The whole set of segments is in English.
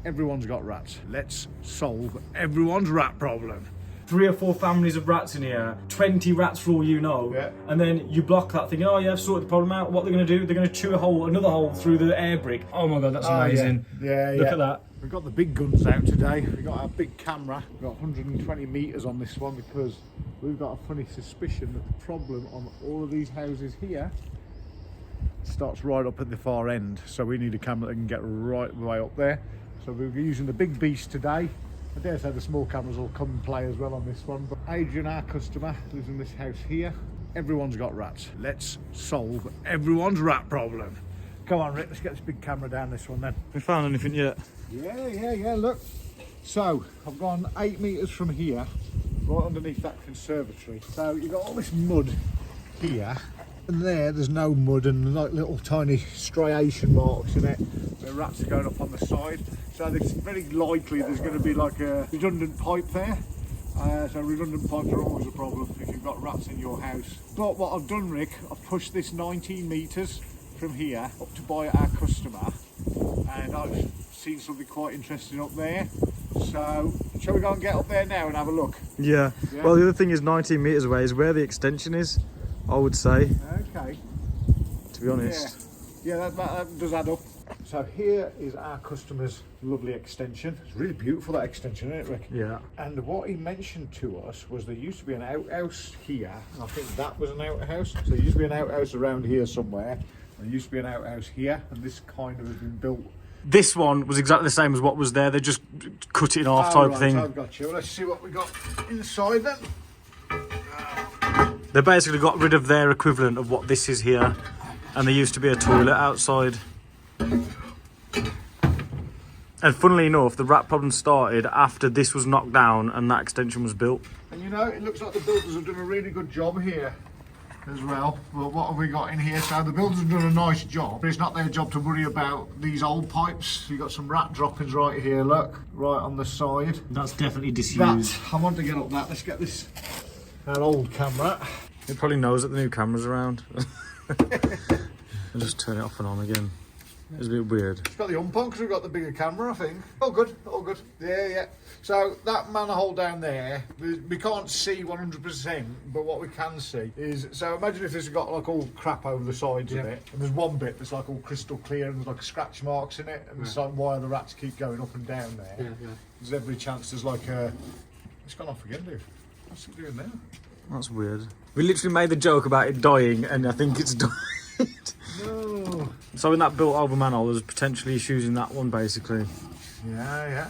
Everyone's got rats. Let's solve everyone's rat problem. 3 or 4 families of rats in here, 20 rats for all you know, and then you block that thinking, oh yeah, I've sorted the problem out. What they're going to do, they're going to chew another hole through the air brick. Oh my god, that's amazing. Yeah. Look at that. We've got the big guns out today. We've got our big camera. We've got 120 metres on this one because we've got a funny suspicion that the problem on all of these houses here starts right up at the far end. So we need a camera that can get right way up there. So we're using the big beast today. I dare say the small cameras will come and play as well on this one. But Adrian, our customer, lives in this house here. Everyone's got rats. Let's solve everyone's rat problem. Come on, Rick, let's get this big camera down this one then. We found anything yet? Yeah, look. So, I've gone 8 metres from here, right underneath that conservatory. So, you've got all this mud here, and there's no mud and like little tiny striation marks in it. The rats are going up on the side. So, it's very likely there's going to be like a redundant pipe there. So redundant pipes are always a problem if you've got rats in your house. But what I've done, Rick, I've pushed this 19 metres from here up to buy our customer, and I've seen something quite interesting up there. So shall we go and get up there now and have a look? Yeah. Well, the other thing is 19 metres away is where the extension is, I would say. Okay. To be honest. Yeah, that does add up. So here is our customer's lovely extension. It's really beautiful, that extension, isn't it, Rick? Yeah. And what he mentioned to us was there used to be an outhouse here, and I think that was an outhouse. So there used to be an outhouse around here somewhere. There used to be an outhouse here, and this kind of has been built. This one was exactly the same as what was there. They just cut it in half type thing. I've got you. Well, let's see what we got inside then. They basically got rid of their equivalent of what this is here, and there used to be a toilet outside. And funnily enough, the rat problem started after this was knocked down and that extension was built. And you know, it looks like the builders have done a really good job here as well. Well, what have we got in here? So the builders have done a nice job, but it's not their job to worry about these old pipes. You've got some rat droppings right here, look, right on the side. That's definitely disused. I want to get up that. Let's get this, that old camera. It probably knows that the new camera's around. I'll just turn it off and on again. It's a bit weird. It's got the ump on because we've got the bigger camera, I think. All good, all good. Yeah. So that manhole down there, we can't see 100%, but what we can see is, so imagine if this has got like all crap over the sides of it, and there's one bit that's like all crystal clear and there's like scratch marks in it, and it's like why the rats keep going up and down there. There's every chance there's like a... It's gone off again, dude. What's it doing there? That's weird. We literally made the joke about it dying, and I think it's died. No. So in that built over manhole, there's potentially issues in that one, basically. Yeah.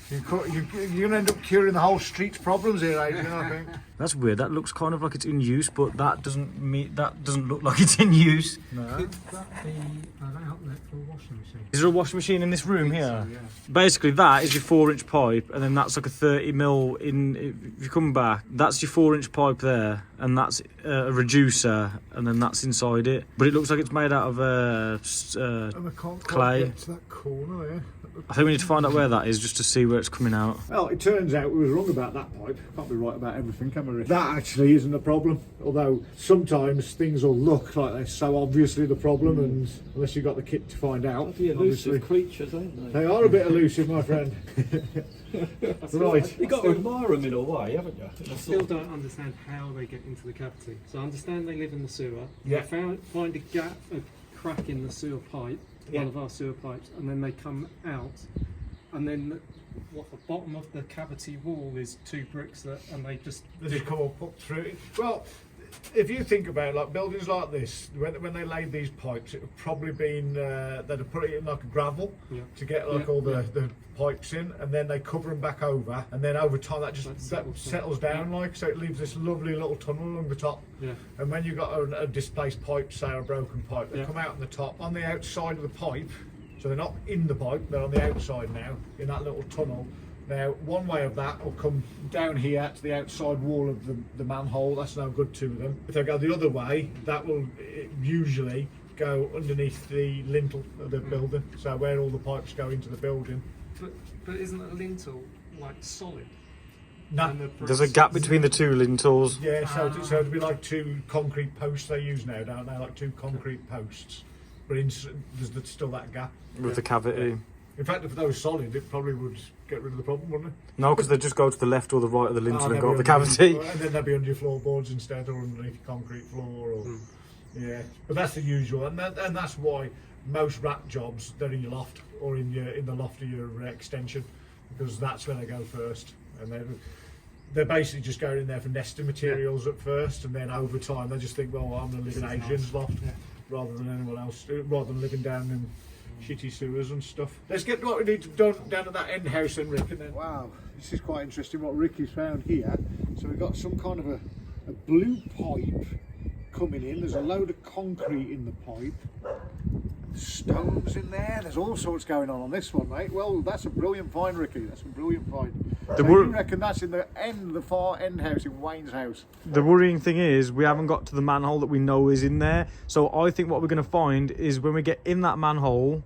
You're going to end up curing the whole street's problems here, Adrian, I think. That's weird. That looks kind of like it's in use, but that doesn't look like it's in use. No. Could that be an outlet for a washing machine? Is there a washing machine in this room here? So, yeah. Basically, that is your 4-inch pipe, and then that's like a 30mm in. If you come back, that's your 4-inch pipe there, and that's a reducer, and then that's inside it. But it looks like it's made out of clay. Get to that corner, yeah. I think we need to find out where that is just to see where it's coming out. Well, it turns out we were wrong about that pipe. Can't be right about everything, can we? That actually isn't a problem. Although sometimes things will look like they're so obviously the problem, and unless you've got the kit to find out. Bloody elusive creatures, ain't they? They are a bit elusive, my friend. Right. You've got to admire them in a way, haven't you? I still don't understand how they get into the cavity. So I understand they live in the sewer. Yeah. They find a gap, a crack in the sewer pipe, one of our sewer pipes, and then they come out. And then the bottom of the cavity wall is 2 bricks and they just come up through it. Well, if you think about like buildings like this, when they laid these pipes, it would probably been they'd have put it in like a gravel to get like all the pipes in, and then they cover them back over, and then over time that settles down like, so it leaves this lovely little tunnel along the top. And when you've got a displaced pipe, say a broken pipe, they come out on the top, on the outside of the pipe. So they're not in the pipe, they're on the outside now, in that little tunnel. Now, one way of that will come down here to the outside wall of the manhole. That's no good to them. If they go the other way, that will usually go underneath the lintel of the building, so where all the pipes go into the building. But isn't a lintel like solid? No. There's a gap between the 2 lintels. Yeah, so it'd be like 2 concrete posts they use now, don't they? Like 2 concrete posts. But there's still that gap. With the cavity. In fact, if they were solid, it probably would get rid of the problem, wouldn't it? No, because they just go to the left or the right of the lintel and they'd go be up the under cavity. and then they'd be under your floorboards instead, or underneath your concrete floor. Or, yeah, but that's the usual, and that's why most rat jobs, they're in your loft or in the loft of your extension, because that's where they go first, and they're basically just going in there for nesting materials at first, and then over time they just think, well, I'm going to live in Adrian's loft rather than anyone else, rather than living down in shitty sewers and stuff. Let's get what we need to do down at that end house then, Rick. And then wow, this is quite interesting what Ricky's found here. So we've got some kind of a blue pipe coming in. There's a load of concrete in the pipe. Stones in there. There's all sorts going on this one, mate. Well, that's a brilliant find, Ricky. That's a brilliant find. So you reckon that's in the far end house in Wayne's house? The worrying thing is we haven't got to the manhole that we know is in there. So I think what we're going to find is when we get in that manhole,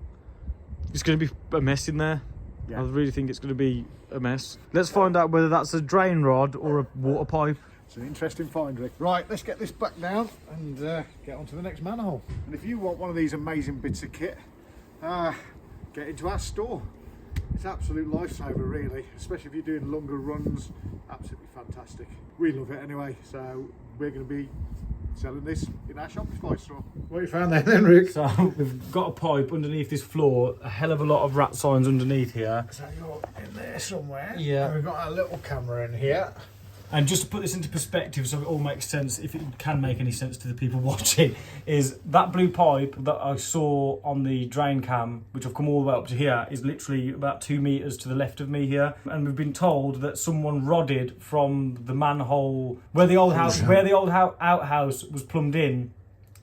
it's going to be a mess in there. Yeah. I really think it's going to be a mess. Let's find out whether that's a drain rod or a water pipe. It's an interesting find, Rick. Right, let's get this back down and get on to the next manhole. And if you want one of these amazing bits of kit, get into our store. It's an absolute lifesaver, really, especially if you're doing longer runs. Absolutely fantastic. We love it anyway, so we're going to be selling this in our Shopify store. What you found there then, Rick? So we've got a pipe underneath this floor, a hell of a lot of rat signs underneath here. So you're in there somewhere. Yeah. And we've got our little camera in here. And just to put this into perspective so it all makes sense, if it can make any sense to the people watching, is that blue pipe that I saw on the drain cam, which I've come all the way up to here, is literally about 2 meters to the left of me here. And we've been told that someone rodded from the manhole where the old house, outhouse was plumbed in,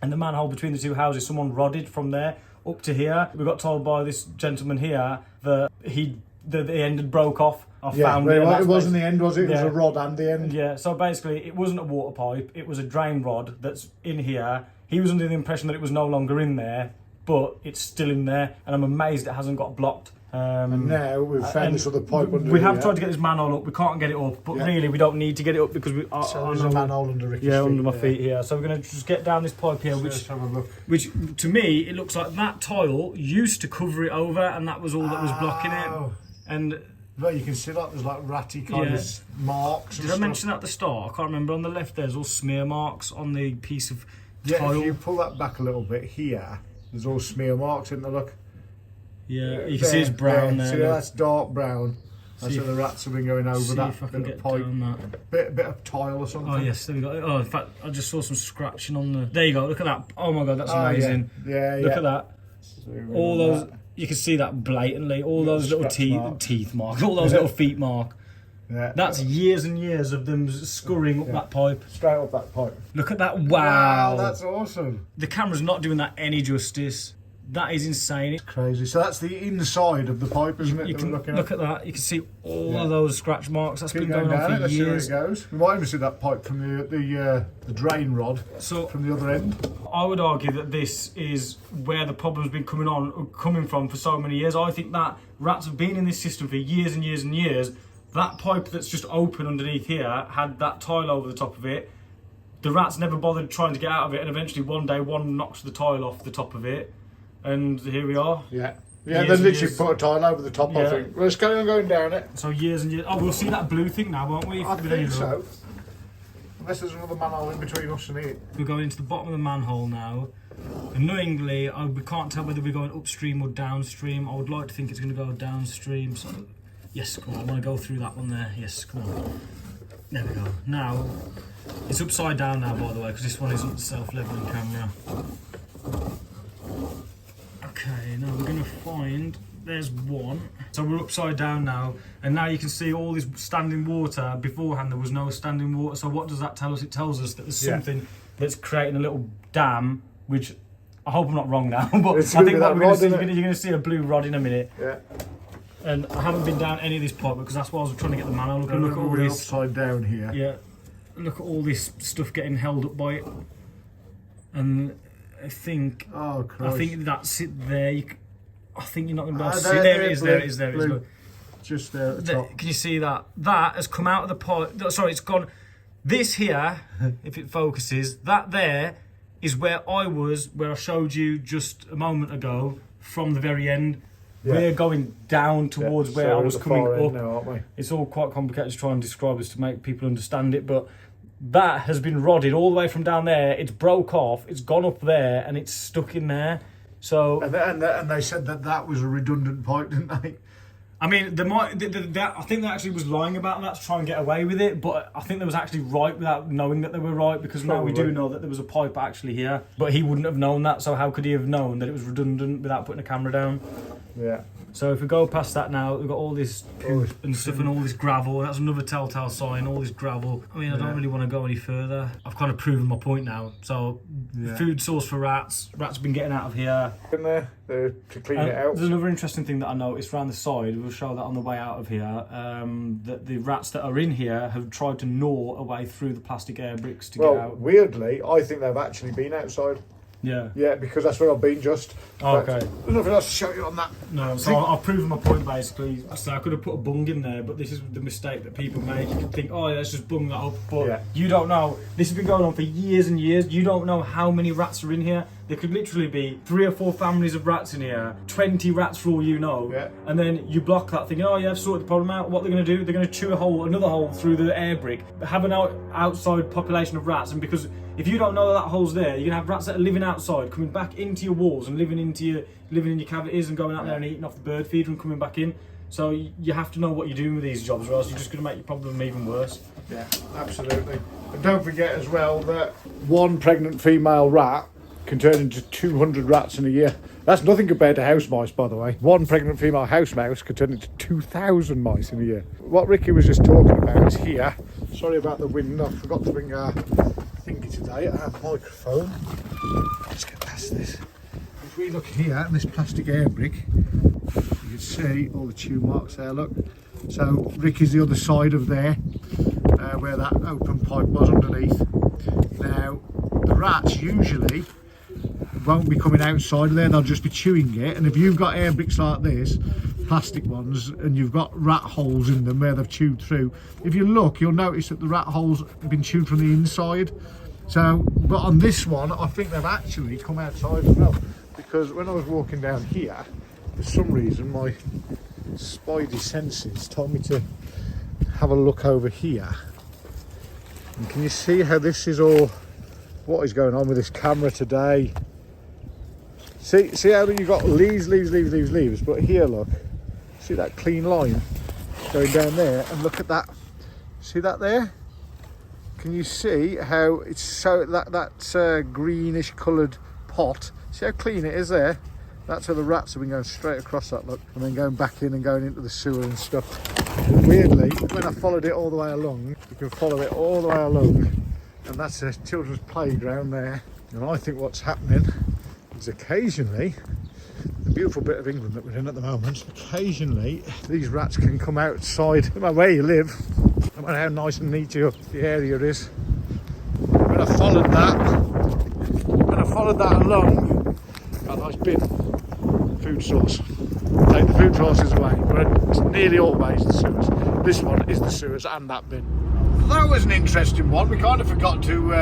and the manhole between the two houses, someone rodded from there up to here. We got told by this gentleman here that the end had broke off. I found it. It wasn't the end, was it? It was a rod and the end. Yeah, so basically it wasn't a water pipe, it was a drain rod that's in here. He was under the impression that it was no longer in there, but it's still in there, and I'm amazed it hasn't got blocked. And now we've found this other pipe under We have tried to get this manhole up, we can't get it up, but really we don't need to get it up because so there's a manhole under Ricky's feet. under my feet here. So we're going to just get down this pipe here, which to me, it looks like that tile used to cover it over, and that was all that was blocking it. And well, you can see that there's like ratty kind of marks. Did I mention that at the start? I can't remember. On the left there's all smear marks on the piece of tile. If you pull that back a little bit here, there's all smear marks in the look. Yeah, you can see it's brown there. See, that's dark brown. That's where the rats have been going over that bit of pipe. Bit of tile or something. Oh yes, there we go. Oh, in fact, I just saw some scratching on the. There you go. Look at that. Oh my god, that's amazing. Yeah. Look at that. All those. You can see that blatantly. All those little teeth marks. All those little feet mark. Yeah. That's years and years of them scurrying up that pipe. Straight up that pipe. Look at that. Wow. That's awesome. The camera's not doing that any justice. That is insane. It's crazy. So that's the inside of the pipe, isn't it? You can look at that. You can see all of those scratch marks. That's been going on for years. See where it goes. We might even see that pipe from the drain rod from the other end. I would argue that this is where the problem's been coming from for so many years. I think that rats have been in this system for years and years and years. That pipe that's just open underneath here had that tile over the top of it. The rats never bothered trying to get out of it, and eventually one day one knocks the tile off the top of it. And here we are. Yeah, they literally put a tile over the top, I think. Let's carry on going down it. So years and years. Oh, we'll see that blue thing now, won't we? I think so. Unless there's another manhole in between us and it. We're going into the bottom of the manhole now. Annoyingly, we can't tell whether we're going upstream or downstream. I would like to think it's going to go downstream. So, yes, come on. I want to go through that one there. Yes, come on. There we go. Now, it's upside down now, by the way, because this one isn't self-leveling camera. Okay, now we're going to find, there's one. So we're upside down now, and now you can see all this standing water. Beforehand there was no standing water, so what does that tell us? It tells us that there's something that's creating a little dam, which I hope I'm not wrong now, but I think what we're going to see, you're going to see a blue rod in a minute. Yeah. And I haven't been down any of this pipe because that's why I was trying to get the manhole. Look at all this. Upside down here. Yeah. Look at all this stuff getting held up by it. And I think that's it there. I think you're not going to be able to see. There it is. There it is. There it is. Just there at the top. Can you see that? That has come out of the pipe. Sorry, it's gone. This here, if it focuses, that there is where I was, where I showed you just a moment ago from the very end. We're going down towards where So I we're was at the coming far end up. now, aren't we? It's all quite complicated to try and describe this to make people understand it, but that has been rodded all the way from down there. It's broke off, it's gone up there, and it's stuck in there. So, And they said that was a redundant pipe, didn't they? I mean, they might. I think they actually was lying about that to try and get away with it, but I think they was actually right without knowing that they were right, because now we do know that there was a pipe actually here. But he wouldn't have known that, so how could he have known that it was redundant without putting a camera down? Yeah. So if we go past that now, we've got all this poop and stuff and all this gravel. That's another telltale sign, all this gravel. I mean, I don't really want to go any further. I've kind of proven my point now. So, food source for rats. Rats have been getting out of here. In there to clean it out. There's another interesting thing that I noticed around the side. We'll show that on the way out of here. That the rats that are in here have tried to gnaw a way through the plastic air bricks to get out. Weirdly, I think they've actually been outside. Yeah. Yeah, because that's where I've been just. Oh, okay. There's nothing else to show you on that. No, so I've proven my point basically. So I could have put a bung in there, but this is the mistake that people make. You can think, oh, let's just bung that up. But you don't know. This has been going on for years and years. You don't know how many rats are in here. There could literally be 3 or 4 families of rats in here, 20 rats for all you know. Yeah. And then you block that thinking, oh yeah, I've sorted the problem out. What they're going to do, they're going to chew another hole through the air brick, have an outside population of rats. And because if you don't know that hole's there, you're going to have rats that are living outside, coming back into your walls and living in your cavities and going out there and eating off the bird feeder and coming back in. So you have to know what you're doing with these jobs, or else you're just going to make your problem even worse. Yeah, absolutely. And don't forget as well that one pregnant female rat can turn into 200 rats in a year. That's nothing compared to house mice, by the way. One pregnant female house mouse can turn into 2,000 mice in a year. What Ricky was just talking about is here. Sorry about the wind, I forgot to bring our thingy today, our microphone. Let's get past this. If we look here at this plastic air brick, you can see all the chew marks there, look. So Ricky's the other side of there, where that open pipe was underneath. Now, the rats usually won't be coming outside of there, they'll just be chewing it. And if you've got air bricks like this, plastic ones, and you've got rat holes in them where they've chewed through, if you look, you'll notice that the rat holes have been chewed from the inside. So, but on this one, I think they've actually come outside as well, because when I was walking down here, for some reason my spidey senses told me to have a look over here. And can you see how this is all, what is going on with this camera today? See how you've got leaves, but here look, see that clean line going down there, and look at that, see that there? Can you see how it's so, that's greenish coloured pot, see how clean it is there? That's where the rats have been going straight across that, look, and then going back in and going into the sewer and stuff. But weirdly, when I followed it all the way along, you can follow it all the way along, and that's a children's playground there. And I think what's happening is occasionally, the beautiful bit of England that we're in at the moment, occasionally these rats can come outside, no matter where you live, no matter how nice and neat the area is. When I followed that along, got a nice bin, food source. Take the food sources away, but it's nearly always the sewers. This one is the sewers and that bin. That was an interesting one. We kind of forgot to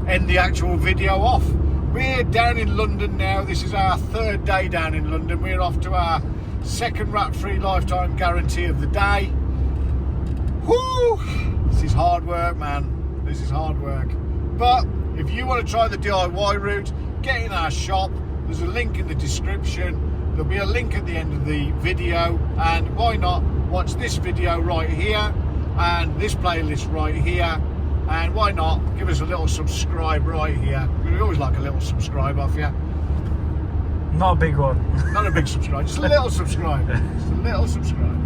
end the actual video off. We're down in London now. This is our 3rd day down in London. We're off to our 2nd rat-free lifetime guarantee of the day. Whoo! This is hard work, man. This is hard work. But if you want to try the DIY route, get in our shop. There's a link in the description. There'll be a link at the end of the video. And why not watch this video right here and this playlist right here. And why not give us a little subscribe right here. We always like a little subscribe off you. Not a big one. Not a big subscribe, just a little subscribe. Just a little subscribe.